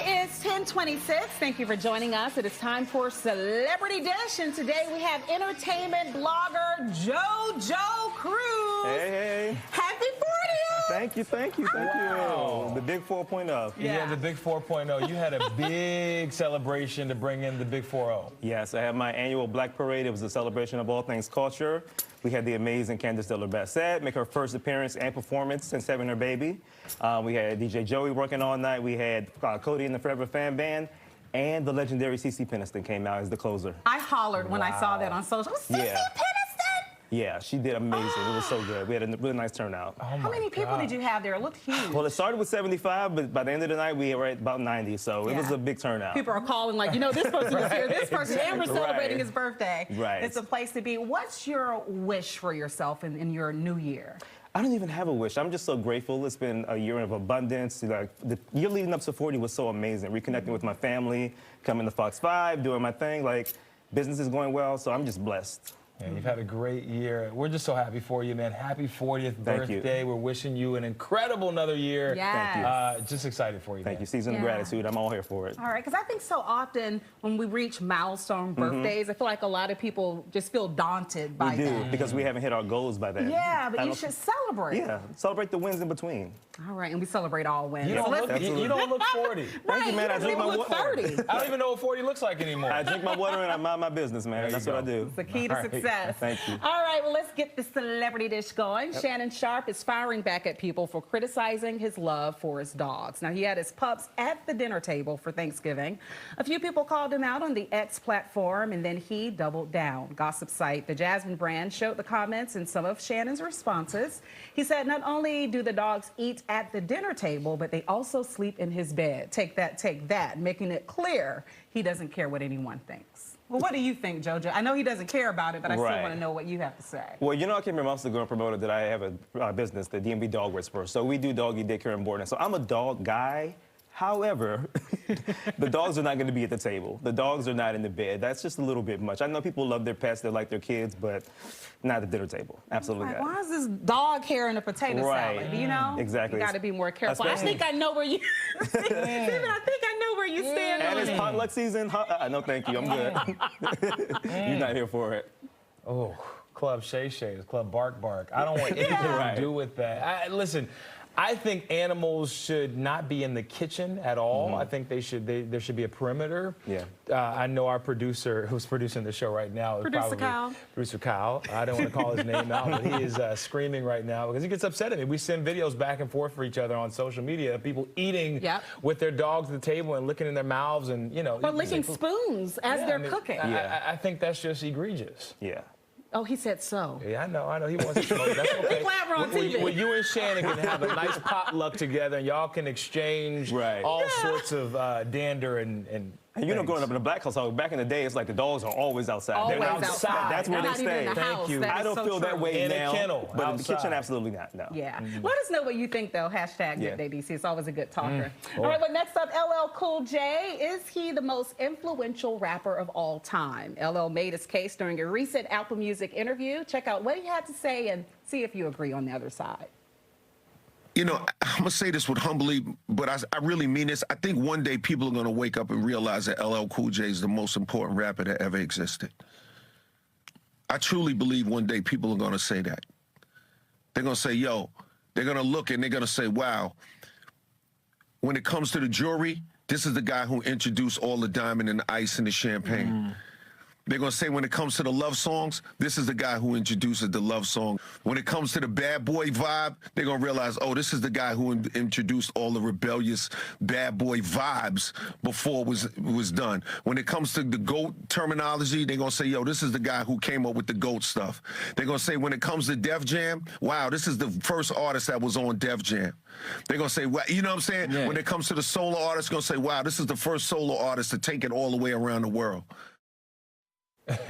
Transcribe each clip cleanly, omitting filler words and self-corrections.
It is 10:26. Thank you for joining us. It is time for Celebrity Dish, and today we have entertainment blogger JoJo Crews. Hey. Happy 40th! Thank you. Wow. The big 4.0. Yeah, the big 4.0. You had a big celebration to bring in the big 4.0. Yes, I had my annual Black Parade. It was a celebration of all things culture. We had the amazing Candace Bethesda make her first appearance and performance since having her baby. We had DJ Joey working all night. We had Cody and the Forever Fan Band. And the legendary CeCe Peniston came out as the closer. I hollered when I saw that on social. CeCe Peniston! Yeah, she did amazing. It was so good. We had a really nice turnout. Oh How many people did you have there? It looked huge. Well, it started with 75, but by the end of the night, we were at about 90, so it was a big turnout. People are calling like, you know, this person was here, this person, and we're celebrating his birthday. Right. It's a place to be. What's your wish for yourself in your new year? I don't even have a wish. I'm just so grateful. It's been a year of abundance. Like, the year leading up to 40 was so amazing. Reconnecting with my family, coming to Fox 5, doing my thing. Like, business is going well, so I'm just blessed. Yeah, you've had a great year. We're just so happy for you, man. Happy 40th birthday. We're wishing you an incredible another year. Yes. Thank you. Just excited for you, Thank man. you. Season of gratitude. I'm all here for it. All right, because I think so often when we reach milestone birthdays, I feel like a lot of people just feel daunted by We do, that. because we haven't hit our goals by then. Yeah, but you should celebrate. Yeah, celebrate the wins in between. All right, and we celebrate all wins. You don't, you don't look 40. Right, you, man. I drink my look water. 30. I don't even know what 40 looks like anymore. I drink my water and I mind my business, man. That's what I do. It's the key to success. Thank you. All right, well, let's get the celebrity dish going. Shannon Sharpe is firing back at people for criticizing his love for his dogs. Now, he had his pups at the dinner table for Thanksgiving. A few people called him out on the X platform, and then he doubled down. Gossip site The Jasmine Brand showed the comments and some of Shannon's responses. He said not only do the dogs eat at the dinner table, but they also sleep in his bed. Take that, making it clear he doesn't care what anyone thinks. Well, what do you think, JoJo? I know he doesn't care about it, but I still want to know what you have to say. Well, you know, I came here months ago and promoted that I have a business, the DMV Dog Whisperer. So we do doggy daycare and boarding. So I'm a dog guy. However, the dogs are not going to be at the table. The dogs are not in the bed. That's just a little bit much. I know people love their pets, they like their kids, but not at the dinner table. Absolutely Like, not. why is this dog hair in a potato salad? You know? Exactly. You got to be more careful. I think I know where you. Steven, I think I know where you stand. And it's potluck season. No, thank you. I'm good. You're not here for it. Oh, Club Shay Shay, Club Bark Bark. I don't want anything to do with that. Listen, I think animals should not be in the kitchen at all. I think there should be a perimeter. Yeah. I know our producer, who's producing the show right now, Producer Kyle. Producer Kyle. I don't want to call his name out, but he is screaming right now because he gets upset at me. We send videos back and forth for each other on social media of people eating with their dogs at the table and licking in their mouths and, you know. Or licking spoons as they're cooking. I think that's just egregious. Yeah. Oh, he said so. Yeah, I know. He wants to smoke. That's okay. Glad we're on TV. When you and Shannon can have a nice potluck together and y'all can exchange all sorts of dander and you know, growing up in a black household, back in the day, it's like the dogs are always outside. Always They're outside. That's where They're they not stay. even in the house. Thank you. That I is don't so feel true. that way In a now. kennel, but in the outside. kitchen, absolutely not. No. Yeah. Let us know what you think, though. Hashtag Yeah. GetDayDC. It's always a good talker. All right, but next up, LL Cool J. Is he the most influential rapper of all time? LL made his case during a recent Apple Music interview. Check out what he had to say and see if you agree on the other side. You know, I'm going to say this with humbly, but I really mean this. I think one day people are going to wake up and realize that LL Cool J is the most important rapper that ever existed. I truly believe one day people are going to say that. They're going to say, yo, they're going to look and they're going to say, wow, when it comes to the jewelry, this is the guy who introduced all the diamond and the ice and the champagne. They're going to say when it comes to the love songs, this is the guy who introduces the love song. When it comes to the bad boy vibe, they're going to realize, oh, this is the guy who introduced all the rebellious bad boy vibes before it was done. When it comes to the GOAT terminology, they're going to say, yo, this is the guy who came up with the GOAT stuff. They're going to say when it comes to Def Jam, wow, this is the first artist that was on Def Jam. They're going to say, well, you know what I'm saying? Yeah. When it comes to the solo artist, they're going to say, wow, this is the first solo artist to take it all the way around the world.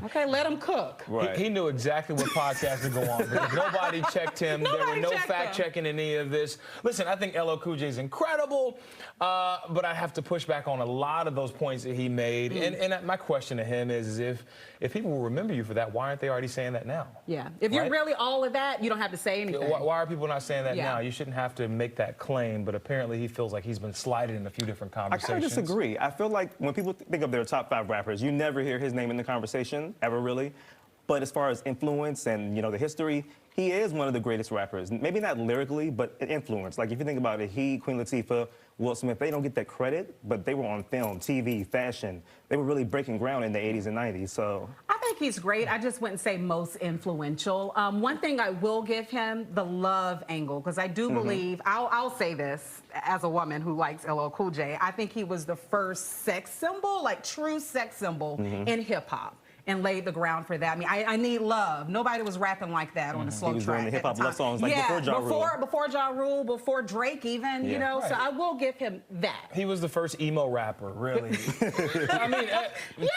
Okay, let him cook. Right. He knew exactly what podcast to go on because nobody checked him. There were Nobody no checked fact checking in any of this. Listen, I think LL Cool J is incredible, but I have to push back on a lot of those points that he made. And my question to him is if people will remember you for that, why aren't they already saying that now? Yeah. If you're Right? really all of that, you don't have to say anything. Why are people not saying that Yeah. now? You shouldn't have to make that claim, but apparently he feels like he's been slighted in a few different I conversations. kind of disagree. I feel like when people think of their top 5 rappers, you never hear his name in the conversation, ever really. But as far as influence and, the history, he is one of the greatest rappers. Maybe not lyrically, but influence. Like, if you think about it, he, Queen Latifah, Will Smith, they don't get that credit, but they were on film, TV, fashion. They were really breaking ground in the 80s and 90s, so. I think he's great. I just wouldn't say most influential. One thing I will give him, the love angle, because I do believe, I'll say this as a woman who likes LL Cool J, I think he was the first sex symbol, like true sex symbol in hip hop. And laid the ground for that. I mean, I need love. Nobody was rapping like that on the slow track. He was doing the hip hop love songs like before Ja Rule. Before Ja Rule, before Drake even, Yeah. So I will give him that. He was the first emo rapper, really. I mean,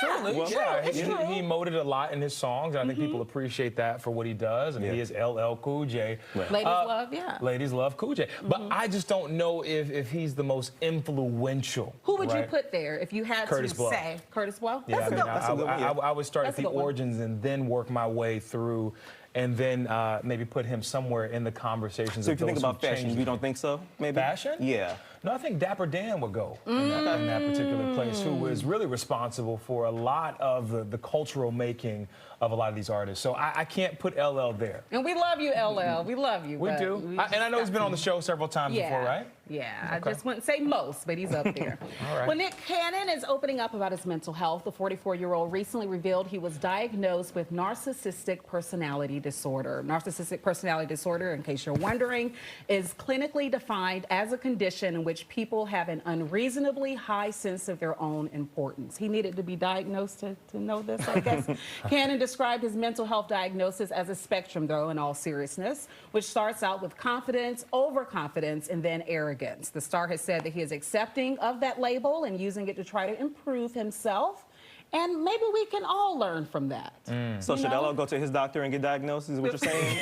truly, it's true, it's true. He emoted a lot in his songs, and I think people appreciate that for what he does, and he is LL Cool J. Right. Ladies love, yeah. Ladies love Cool J. But I just don't know if he's the most influential. Who would you right? put there if you had Curtis to Blow. say Curtis Blow? Yeah, That's a good one. That's a good one, yeah. I would start That's at a the good one. origins and then work my way through, and then maybe put him somewhere in the conversations. So of if you think those who about fashion, changed you don't think so, maybe? Fashion? Yeah. No, I think Dapper Dan would go in that particular place, who was really responsible for a lot of the cultural making of a lot of these artists. So I can't put LL there. And we love you, LL. We love you. We but do. we And I know just he's been got on the to- show several times before, right? Yeah, Okay. I just wouldn't say most, but he's up there. All right. Well, Nick Cannon is opening up about his mental health. The 44-year-old recently revealed he was diagnosed with narcissistic personality disorder. Narcissistic personality disorder, in case you're wondering, is clinically defined as a condition in which people have an unreasonably high sense of their own importance. He needed to be diagnosed to know this, I guess. Cannon described his mental health diagnosis as a spectrum, though, in all seriousness, which starts out with confidence, overconfidence, and then arrogance. The star has said that he is accepting of that label and using it to try to improve himself. And maybe we can all learn from that. So should LL go to his doctor and get diagnosed, is what you're saying?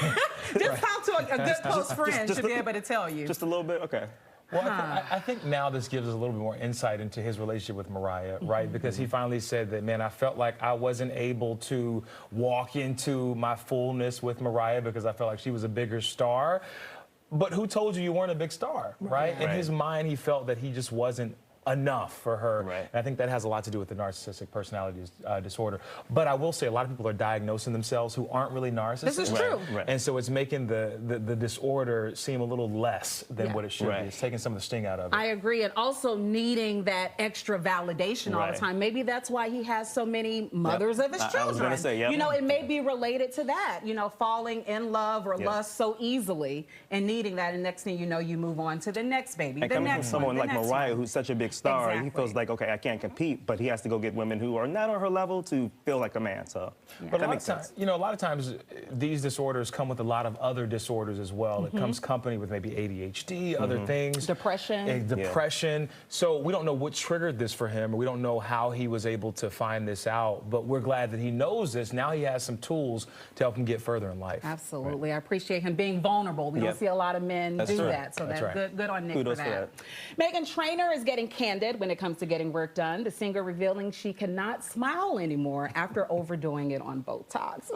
Just talk to a good close friend just should be able to tell you. Just a little bit? Okay. Well, I think now this gives us a little bit more insight into his relationship with Mariah, right? Because he finally said that, man, I felt like I wasn't able to walk into my fullness with Mariah because I felt like she was a bigger star. But who told you weren't a big star, right? In his mind, he felt that he just wasn't enough for her. Right. And I think that has a lot to do with the narcissistic personality disorder. But I will say a lot of people are diagnosing themselves who aren't really narcissists. This is true. Right. And so it's making the disorder seem a little less than what it should Right. be. It's taking some of the sting out of it. I agree, and also needing that extra validation all Right. the time. Maybe that's why he has so many mothers of his children. I was gonna say, yep. It may be related to that, falling in love or lust so easily and needing that, and next thing you know, you move on to the next baby, And the coming from next someone one, like the next Mariah, one. who's such a big star, he Exactly. feels like, okay, I can't compete, but he has to go get women who are not on her level to feel like a man. So But that makes sense. a lot of times these disorders come with a lot of other disorders as well. Mm-hmm. It comes accompanied with maybe ADHD, other things. Depression. Depression. So we don't know what triggered this for him, or we don't know how he was able to find this out, but we're glad that he knows this. Now he has some tools to help him get further in life. Absolutely. I appreciate him being vulnerable. We don't see a lot of men That's do true. that. So That's that's right. good on Nick Kudos for for that. Meghan Trainor is getting candid when it comes to getting work done. The singer revealing she cannot smile anymore after overdoing it on Botox.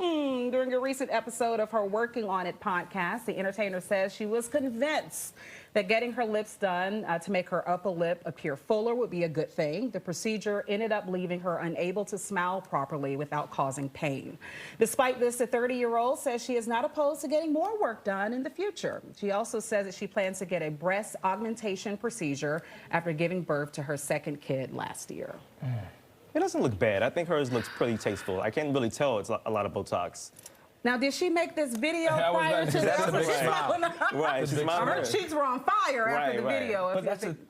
During a recent episode of her Working On It podcast, the entertainer says she was convinced that getting her lips done to make her upper lip appear fuller would be a good thing. The procedure ended up leaving her unable to smile properly without causing pain. Despite this, the 30-year-old says she is not opposed to getting more work done in the future. She also says that she plans to get a breast augmentation procedure after giving birth to her second kid last year. It doesn't look bad. I think hers looks pretty tasteful. I can't really tell it's a lot of Botox. Now, did she make this video I was prior about to to say, this? that's a big smile. Right, she's smiling. Her cheeks were on fire after the Right. video.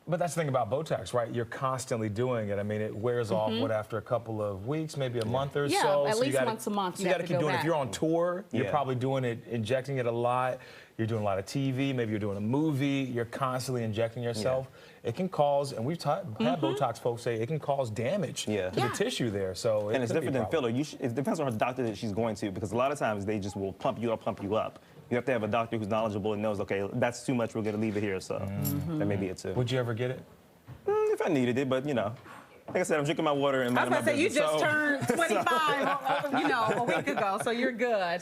But that's the thing about Botox, right? You're constantly doing it. I mean, it wears off, after a couple of weeks, maybe a month or Yeah, so. at So you least gotta- once a month So you you have got to to keep go doing it. If back. you're on tour, you're Yeah. probably doing it, injecting it a lot. You're doing a lot of TV. Maybe you're doing a movie. You're constantly injecting yourself. it can cause, and we've had Botox folks say it can cause damage to the tissue there. So and it's different than filler. It depends on the doctor that she's going to, because a lot of times they just will pump you up. You have to have a doctor who's knowledgeable and knows, okay, that's too much, we're going to leave it here. So that may be it too. Would you ever get it? If I needed it, but you know. Like I said, I'm drinking my water and I was minding my about to say, you business, just so- turned 25, you know, a week ago, so you're good.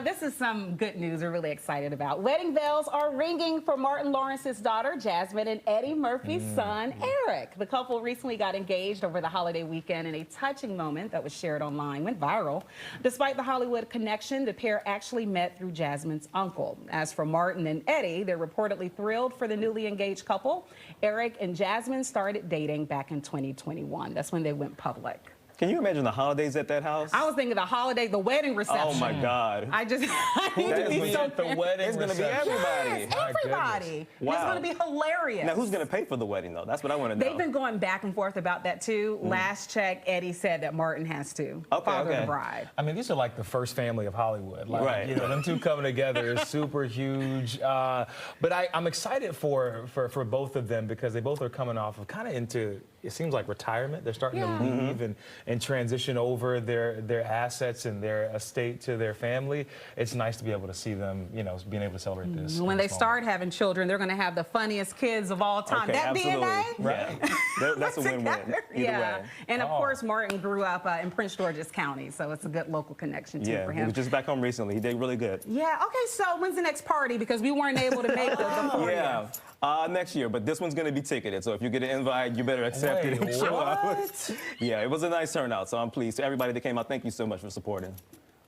This is some good news we're really excited about. Wedding bells are ringing for Martin Lawrence's daughter, Jasmine, and Eddie Murphy's son, Eric. The couple recently got engaged over the holiday weekend, and a touching moment that was shared online went viral. Despite the Hollywood connection, the pair actually met through Jasmine's uncle. As for Martin and Eddie, they're reportedly thrilled for the newly engaged couple. Eric and Jasmine started dating back in 2021. That's when they went public. Can you imagine the holidays at that house? I was thinking the wedding reception. Oh my God. I need to be so at the wedding It's going to be everybody. Yes, everybody. Wow. It's going to be hilarious. Now, who's going to pay for the wedding, though? That's what I want to know. They've been going back and forth about that, too. Last check, Eddie said that Martin has to father the bride. I mean, these are like the first family of Hollywood. Like, Right. You know, them two coming together is super huge. But I'm excited for both of them because they both are coming off of kind of into, it seems like retirement. They're starting to leave and transition over their assets and their estate to their family. It's nice to be able to see them, you know, being able to celebrate this. When they start having children, they're going to have the funniest kids of all time. Okay, that absolutely. DNA? Right. That's a win-win. Either way. And of course, Martin grew up in Prince George's County, so it's a good local connection, too, for He him. was just back home recently. He did really good. Yeah, okay, so when's the next party? Because we weren't able to make the 40th. Next year, but this one's going to be ticketed, so if you get an invite, you better accept it and show up. Yeah, it was a nice turnout, so I'm pleased. To everybody that came out, thank you so much for supporting.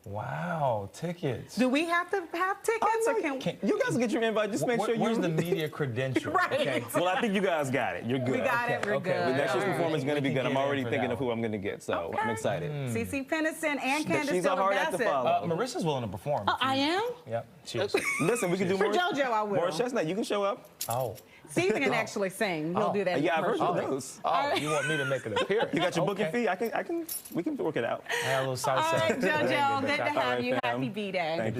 Wow, tickets. Do we have to have tickets, or can you guys get your invite? Just make sure you. Where's the media credential? Right. Okay. Well, I think you guys got it. You're good. We got it. We're good. Next year's performance is going to be good. I'm already thinking that of who I'm going to get, so I'm excited. CeCe Peniston and Candace She's a hard act to Bassett. follow. Marissa's willing to perform. Oh, I am? Yep, she is. Listen, we can do For more. JoJo, I will. Morris Chestnut, you can show up. Oh. Caesar can actually sing. He'll do that. in Yeah, I've heard commercial. of those. Oh, you want me to make an appearance? You got your booking Okay. fee? We can work it out. I had a little All salsa. right, JoJo, good to All have right, you. fam. Happy B-Day. Thank you.